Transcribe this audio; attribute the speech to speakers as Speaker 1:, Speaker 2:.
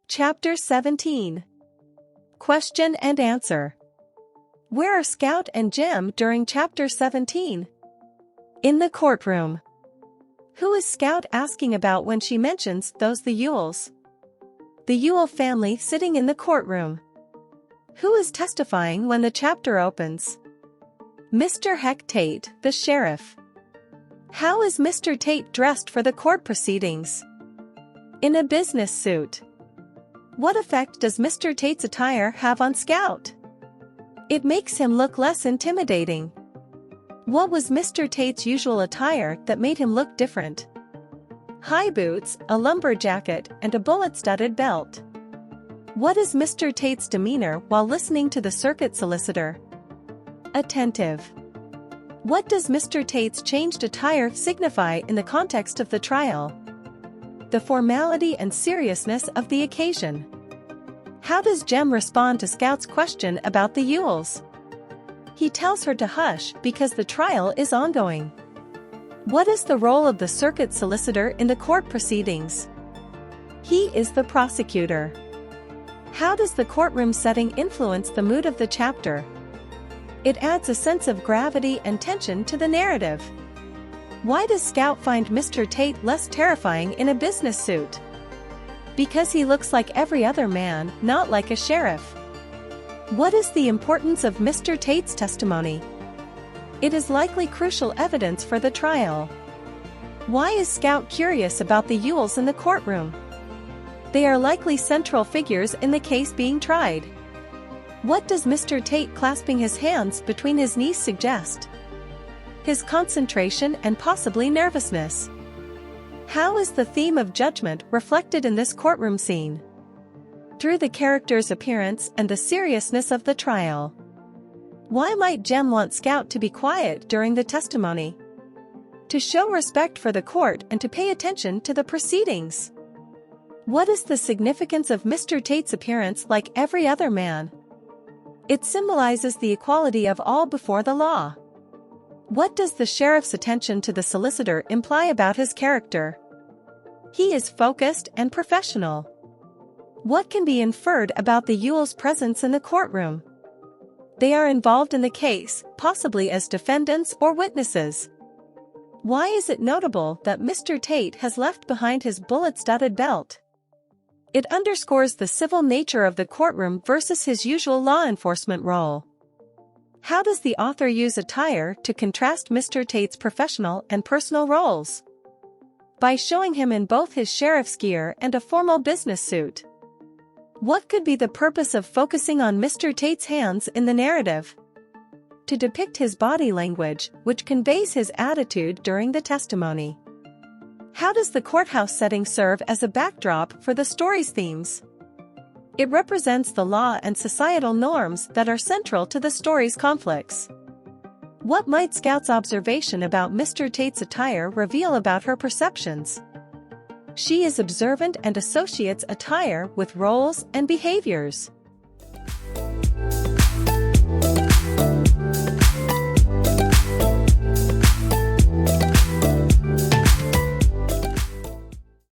Speaker 1: Chapter 17. Question and Answer. Where are Scout and Jim during Chapter 17? In the courtroom. Who is Scout asking about when she mentions those the Yules? The Yule family sitting in the courtroom. Who is testifying when the chapter opens? Mr. Heck Tate, the sheriff. How is Mr. Tate dressed for the court proceedings? In a business suit. What effect does Mr. Tate's attire have on Scout? It makes him look less intimidating. What was Mr. Tate's usual attire that made him look different? High boots, a lumber jacket, and a bullet-studded belt. What is Mr. Tate's demeanor while listening to the circuit solicitor? Attentive. What does Mr. Tate's changed attire signify in the context of the trial? The formality and seriousness of the occasion. How does Jem respond to Scout's question about the Yules? He tells her to hush because the trial is ongoing. What is the role of the circuit solicitor in the court proceedings? He is the prosecutor. How does the courtroom setting influence the mood of the chapter? It adds a sense of gravity and tension to the narrative. Why does Scout find Mr. Tate less terrifying in a business suit? Because he looks like every other man, not like a sheriff. What is the importance of Mr. Tate's testimony? It is likely crucial evidence for the trial. Why is Scout curious about the Yules in the courtroom? They are likely central figures in the case being tried. What does Mr. Tate clasping his hands between his knees suggest? His concentration and possibly nervousness. How is the theme of judgment reflected in this courtroom scene? Through the character's appearance and the seriousness of the trial. Why might Jem want Scout to be quiet during the testimony? To show respect for the court and to pay attention to the proceedings. What is the significance of Mr. Tate's appearance like every other man? It symbolizes the equality of all before the law. What does the sheriff's attention to the solicitor imply about his character? He is focused and professional. What can be inferred about the Yules' presence in the courtroom? They are involved in the case, possibly as defendants or witnesses. Why is it notable that Mr. Tate has left behind his bullet-studded belt? It underscores the civil nature of the courtroom versus his usual law enforcement role. How does the author use attire to contrast Mr. Tate's professional and personal roles? By showing him in both his sheriff's gear and a formal business suit. What could be the purpose of focusing on Mr. Tate's hands in the narrative? To depict his body language, which conveys his attitude during the testimony. How does the courthouse setting serve as a backdrop for the story's themes? It represents the law and societal norms that are central to the story's conflicts. What might Scout's observation about Mr. Tate's attire reveal about her perceptions? She is observant and associates attire with roles and behaviors.